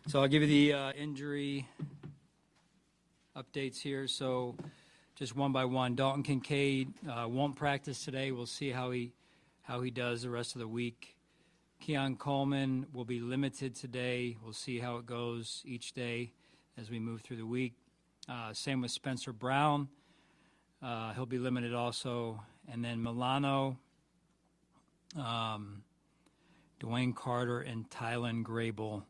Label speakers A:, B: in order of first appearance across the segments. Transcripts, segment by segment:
A: So I'll give you the injury updates here. So just one by one. Dalton Kincaid won't practice today. We'll see how he does the rest of the week. Keon Coleman will be limited today. We'll see how it goes each day as we move through the week. Same with Spencer Brown. He'll be limited also. And then Milano, Dwayne Carter, and Tylen Grable,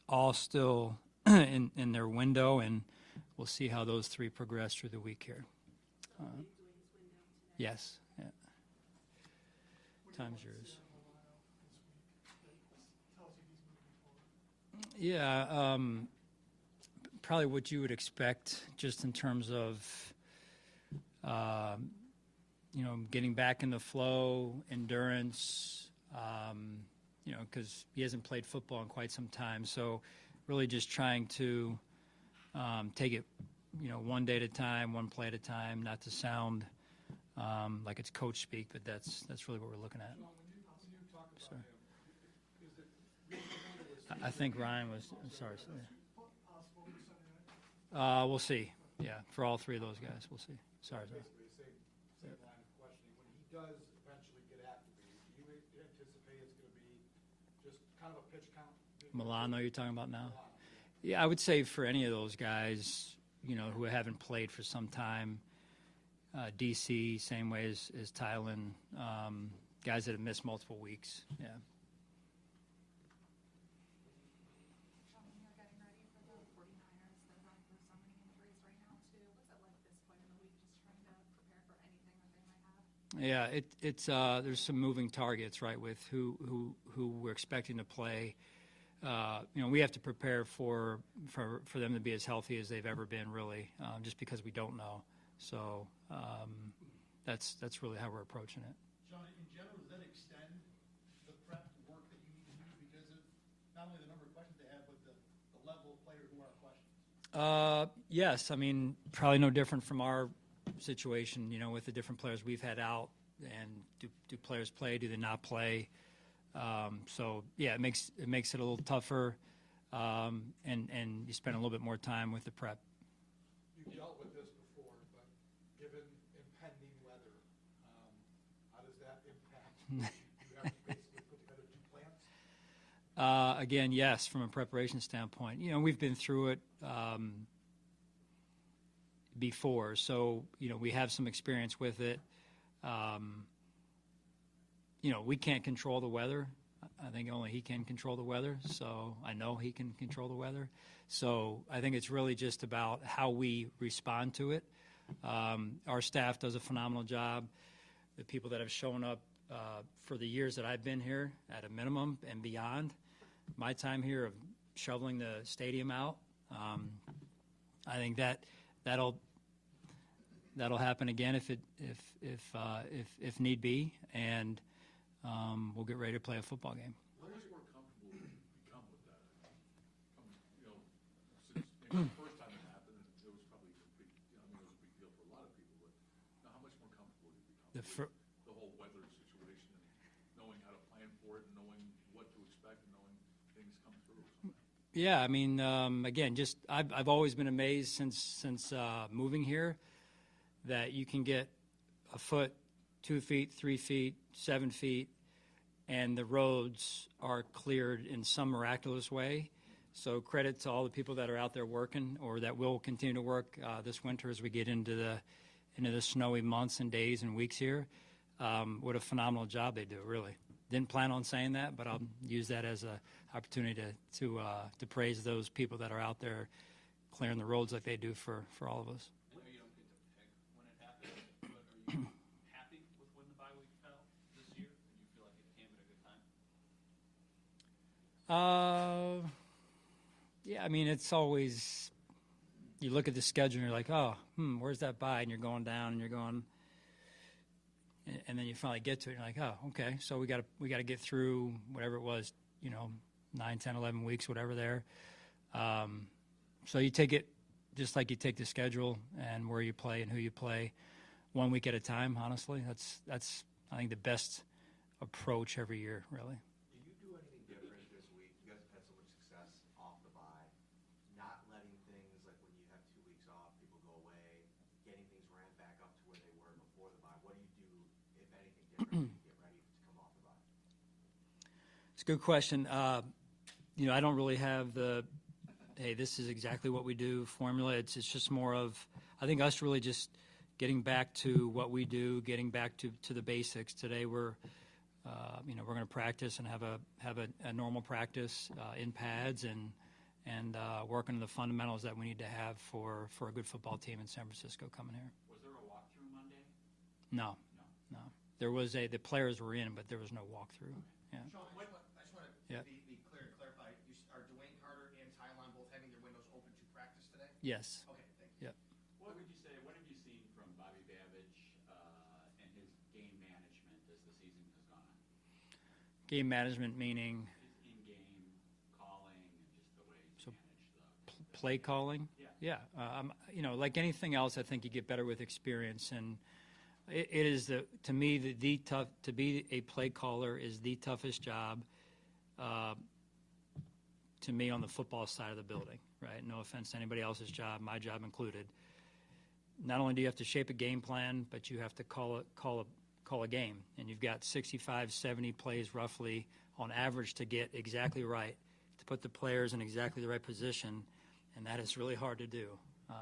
A: all still in their window, and we'll see how those three progress through the week here. Yes. Yeah. Time's yours. Yeah, probably what you would expect just in terms of, getting back in the flow, endurance, because he hasn't played football in quite some time. So really just trying to take it, one day at a time, one play at a time, not to sound like it's coach speak, but that's really what we're looking at. So, I think Ryan was. I'm sorry. We'll see. Yeah, for all three of those guys, we'll see. Sorry.
B: Same line of questioning. When he does eventually get activated, do you anticipate it's going to be just kind of a pitch count?
A: Milano, you're talking about now? Yeah, I would say for any of those guys, who haven't played for some time, DC, same way as Tylen, guys that have missed multiple weeks. Yeah.
C: You're getting ready for the 49ers. They're going through so many injuries right now, too. What's it like this point in the week, just trying to prepare for anything that they might have?
A: Yeah, it's there's some moving targets, right, with who we're expecting to play. We have to prepare for them to be as healthy as they've ever been, really, just because we don't know. So that's really how we're approaching it.
D: Sean, in general, does that extend the prep work that you need to do because of not only the number of questions they have, but the level of players who are questions?
A: Yes, I mean, probably no different from our situation, with the different players we've had out, and do players play, do they not play? So yeah, it makes it a little tougher, and you spend a little bit more time with the prep.
B: You've dealt with this before, but given impending weather, how does that impact? Do you have to basically put together two plans?
A: Again, yes, from a preparation standpoint, we've been through it before, so we have some experience with it. We can't control the weather. I think only he can control the weather, so I know he can control the weather. So I think it's really just about how we respond to it. Our staff does a phenomenal job. The people that have shown up for the years that I've been here at a minimum and beyond, my time here of shoveling the stadium out, I think that'll happen again if need be, and we'll get ready to play a football game.
E: How much more comfortable have you become with that? Since maybe the first time it happened, it was probably a big, it was a big deal for a lot of people. But now, how much more comfortable have you become with the whole weather situation and knowing how to plan for it, and knowing what to expect, and knowing things come through?
A: Yeah, I mean, again, just I've always been amazed since moving here that you can get a foot, 2 feet, 3 feet, 7 feet, and the roads are cleared in some miraculous way. So credit to all the people that are out there working, or that will continue to work this winter as we get into the snowy months and days and weeks here. What a phenomenal job they do, really. Didn't plan on saying that, but I'll use that as an opportunity to praise those people that are out there clearing the roads like they do for all of us.
F: I know you don't get to pick when it happens, but are you happy with when the bye week fell this year? And you feel like it came at a good time?
A: Yeah, I mean, it's always, you look at the schedule and you're like, oh, where's that bye? And you're going down and you're going, and then you finally get to it and you're like, oh, okay, so we got to get through whatever it was, 9, 10, 11 weeks, whatever there. So you take it just like you take the schedule and where you play and who you play, 1 week at a time. Honestly, that's I think the best approach every year, really.
G: Do you do anything different this week? You guys have had so much success
A: It's a good question. I don't really have the, hey, this is exactly what we do formula. It's just more of, I think, us really just getting back to what we do, getting back to the basics. Today we're going to practice and have a normal practice in pads and work on the fundamentals that we need to have for a good football team in San Francisco coming here.
F: Was there a walkthrough Monday?
A: No. There was the players were in, but there was no walkthrough. Yeah.
G: Sean, I just want to
A: Yeah.
G: be clear and clarify. Are Dwayne Carter and Tylon both having their windows open to practice today?
A: Yes.
G: Okay, thank you.
A: Yep.
F: What have you seen from Bobby Babbage and his game management as the season has gone on?
A: Game management meaning
F: His in-game calling and just the way he's
A: So,
F: managed the
A: play calling.
F: Yeah.
A: Like anything else, I think you get better with experience, and it is to me the tough to be a play caller is the toughest job to me on the football side of the building. Right? No offense to anybody else's job, my job included. Not only do you have to shape a game plan, but you have to call a game, and you've got 65, 70 plays roughly on average to get exactly right, to put the players in exactly the right position, and that is really hard to do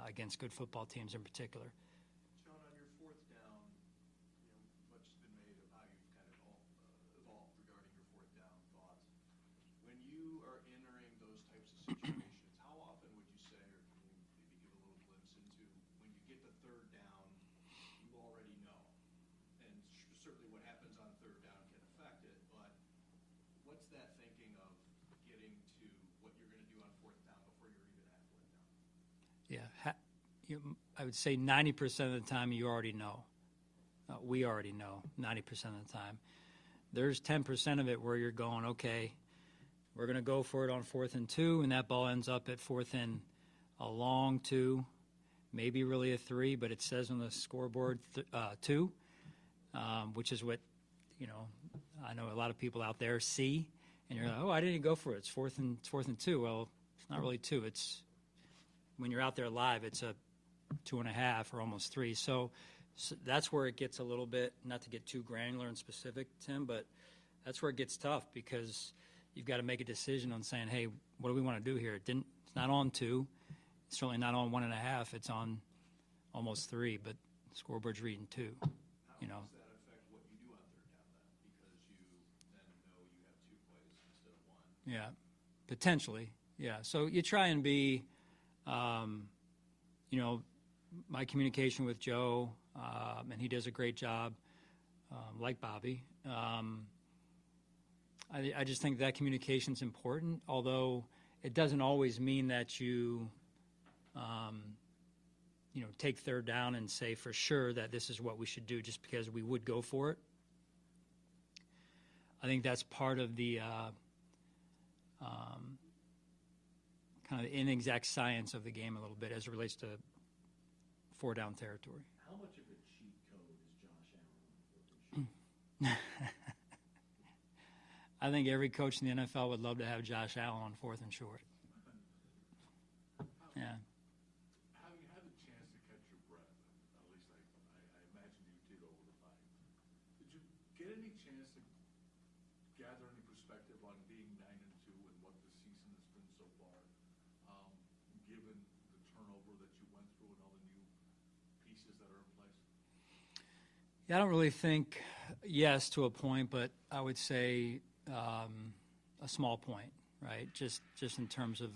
A: against good football teams in particular.
D: Sean, on your fourth down, much has been made of how you've kind of evolved regarding your fourth down thoughts. When you are entering those types of situations, how often would you say, or can you maybe give a little glimpse into when you get the third down, you already know? And certainly what happens on third down can affect it, but what's that thinking of getting to what you're going to do on fourth down before you're even at fourth down?
A: Yeah, I would say 90% of the time you already know. We already know 90% of the time. There's 10% of it where you're going, okay, we're going to go for it on 4th and 2, and that ball ends up at 4th and a long 2, maybe really a 3, but it says on the scoreboard 2, which is what, I know a lot of people out there see, and you're like, oh, I didn't go for it. It's 4th and 2. Well, it's not really 2. It's when you're out there live, it's a 2.5 or almost 3. So that's where it gets a little bit, not to get too granular and specific, Tim, but that's where it gets tough because you've got to make a decision on saying, hey, what do we want to do here? It's not on 2. It's certainly not on 1.5. It's on almost 3, but the scoreboard's reading 2.
D: How does that affect what you do on third down then? Because you then know you have 2 plays instead of 1.
A: Yeah, potentially. Yeah. So you try and be, my communication with Joe, and he does a great job, like Bobby. I just think that communication's important, although it doesn't always mean that you take third down and say for sure that this is what we should do just because we would go for it. I think that's part of the kind of inexact science of the game a little bit as it relates to 4-down territory.
D: How much of a cheat code is Josh Allen on 4th and short?
A: I think every coach in the NFL would love to have Josh Allen on 4th and short. Yeah.
E: Having had the chance to catch your breath, at least I imagine you did over the time, did you get any chance to gather any perspective on being 9-2 and what the season has been so far, given the turnover that you went through and all the new pieces that are in place?
A: Yeah, I don't really think yes to a point, but I would say a small point, right? Just in terms of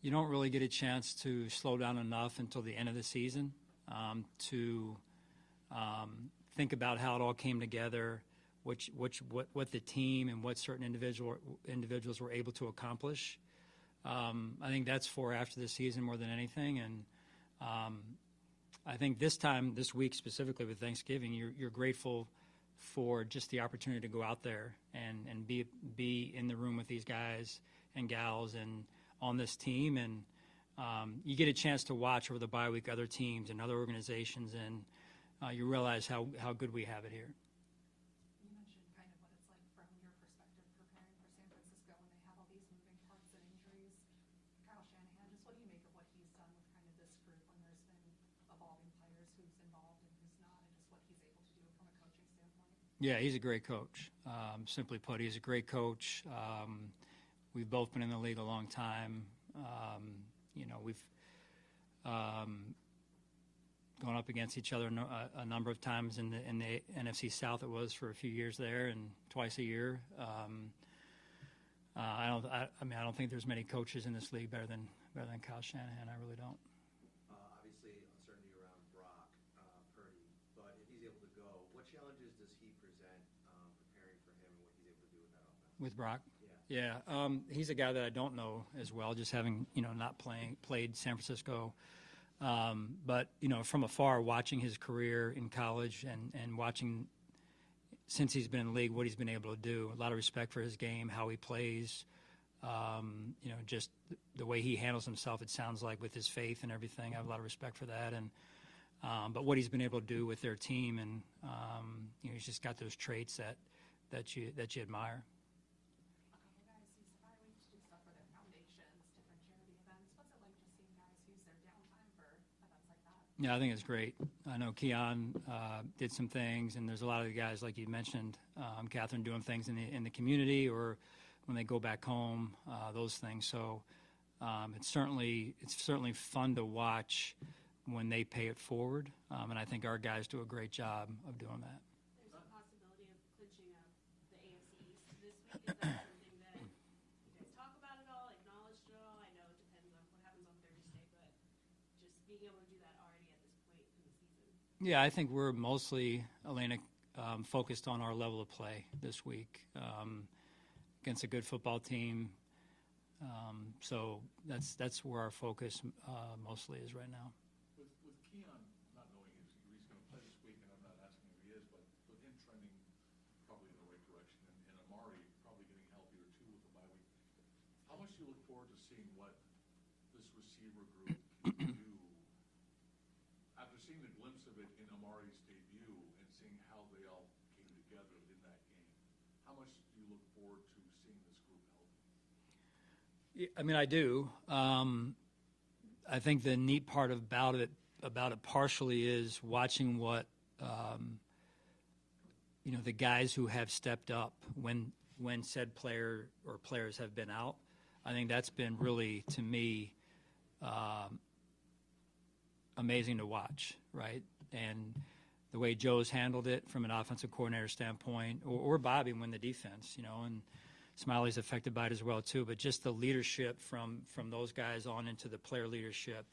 A: you don't really get a chance to slow down enough until the end of the season to think about how it all came together, what the team and what certain individuals were able to accomplish. I think that's for after the season more than anything, and I think this week specifically with Thanksgiving, you're grateful for just the opportunity to go out there and be in the room with these guys and gals and on this team, and you get a chance to watch over the bye week other teams and other organizations, and you realize how good we have it here.
C: You mentioned kind of what it's like from your perspective preparing for San Francisco when they have all these moving parts and injuries. Kyle Shanahan, just what do you make of what he's done with kind of this group when there's been evolving players, who's involved and who's not, and just what he's able to do from a coaching standpoint?
A: Yeah, he's a great coach. Simply put, he's a great coach. We've both been in the league a long time. We've gone up against each other a number of times in the NFC South. It was for a few years there, and twice a year. I don't think there's many coaches in this league better than Kyle Shanahan. I really don't.
H: Obviously, uncertainty around Brock Purdy, but if he's able to go, what challenges does he present preparing for him and what he's able to do with that offense?
A: With Brock?
H: Yeah.
A: Yeah, he's a guy that I don't know as well, just having not played San Francisco, but from afar, watching his career in college and watching since he's been in the league what he's been able to do. A lot of respect for his game, how he plays, just the way he handles himself. It sounds like with his faith and everything. I have a lot of respect for that, and but what he's been able to do with their team, and he's just got those traits that you admire. Yeah, I think it's great. I know Keon did some things, and there's a lot of the guys, like you mentioned, Catherine, doing things in the community or when they go back home, those things. So it's certainly fun to watch when they pay it forward, and I think our guys do a great job of doing that.
I: There's a possibility of clinching the AFC East this week. Is that something that you guys talk about at all, acknowledged at all? I know it depends on what happens on Thursday, but just being able to do that already at this point in the season.
A: Yeah, I think we're mostly, Elena, focused on our level of play this week against a good football team. So that's where our focus mostly is right now.
E: With Keon not knowing if he's going to play this week, and I'm not asking if he is, but with him trending probably in the right direction, and Amari probably getting healthier too with the bye week, how much do you look forward to seeing what this receiver group can do after seeing the glimpse of it in Amari's debut and seeing how they all came together in that game? How much do you look forward to seeing this group healthy?
A: I mean, I do. I think the neat part about it partially is watching what the guys who have stepped up when said player or players have been out. I think that's been really, to me, amazing to watch, right? And the way Joe's handled it from an offensive coordinator standpoint, or Bobby when the defense, and Smiley's affected by it as well too. But just the leadership from those guys on into the player leadership.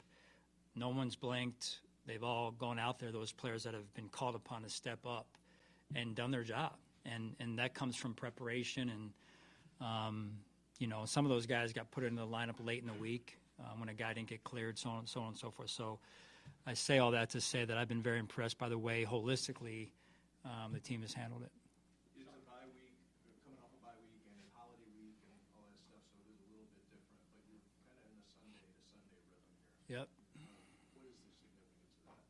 A: No one's blinked. They've all gone out there, those players that have been called upon to step up and done their job. And that comes from preparation. And, some of those guys got put into the lineup late in the week when a guy didn't get cleared, so on and so forth. So I say all that to say that I've been very impressed by the way holistically the team has handled it.
D: It's a bye week, coming off a bye week, and a holiday week, and all that stuff, so it is a little bit different. But you're kind of in a Sunday to Sunday rhythm here.
A: Yep.
D: What is the significance of that?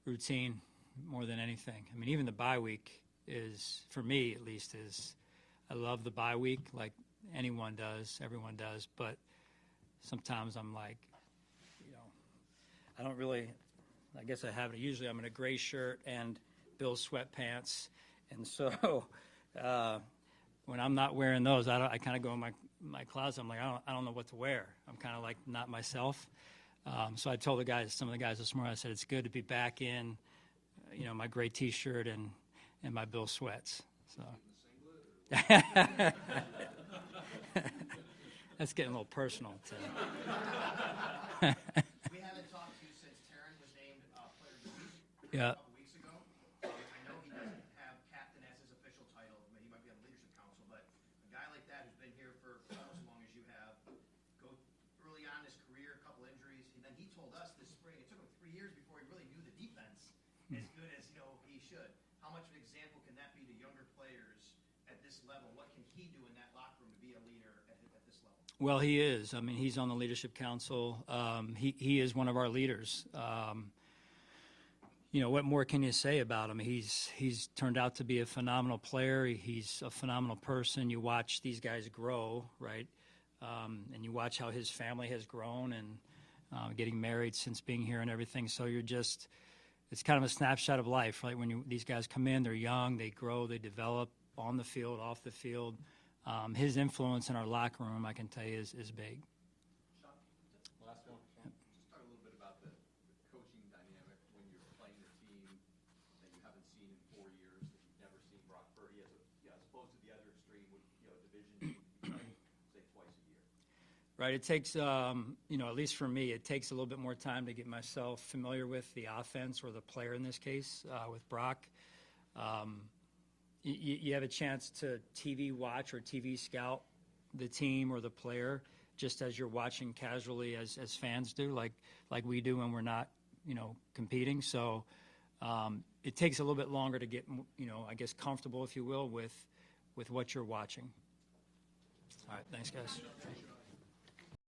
A: Routine more than anything. I mean, even the bye week is, for me at least, I love the bye week like anyone does, everyone does, but sometimes I'm like, I don't really, I guess I have it. Usually I'm in a gray shirt and Bill's sweatpants, and so when I'm not wearing those, I kind of go in my closet. I'm like, I don't know what to wear. I'm kind of like not myself. So I told some of the guys this morning, I said, it's good to be back in, my gray T-shirt and my Bill sweats. So that's getting a little personal. So.
G: We haven't talked to you since Taryn was named Player of the Week
A: Yeah.
G: a couple weeks ago. I know he doesn't have captain as his official title. He might be on the leadership council, but a guy like that who's been here for almost as long as you have, go early on in his career, a couple injuries, and then he told us this spring it took him 3 years before he really knew the defense as good as he should. How much of an example can that be to younger players at this level? What can he do in that locker room to be a leader at this level?
A: Well, he is. I mean, he's on the leadership council. He is one of our leaders. What more can you say about him? He's turned out to be a phenomenal player. He's a phenomenal person. You watch these guys grow, right? And you watch how his family has grown and getting married since being here and everything. So it's it's kind of a snapshot of life, right? When these guys come in, they're young, they grow, they develop on the field, off the field. His influence in our locker room, I can tell you, is big.
E: Last one.
H: Just talk a little bit about the coaching dynamic when you're playing a team that you haven't seen in 4 years, that you've never seen Brock Purdy, as opposed to the other extreme with, division team, you play, say, twice a year.
A: Right, it takes, at least for me, it takes a little bit more time to get myself familiar with the offense or the player in this case, with Brock. You have a chance to TV watch or TV scout the team or the player just as you're watching casually as fans do, like we do when we're not, competing. So it takes a little bit longer to get, I guess, comfortable, if you will, with what you're watching. All right, thanks, guys.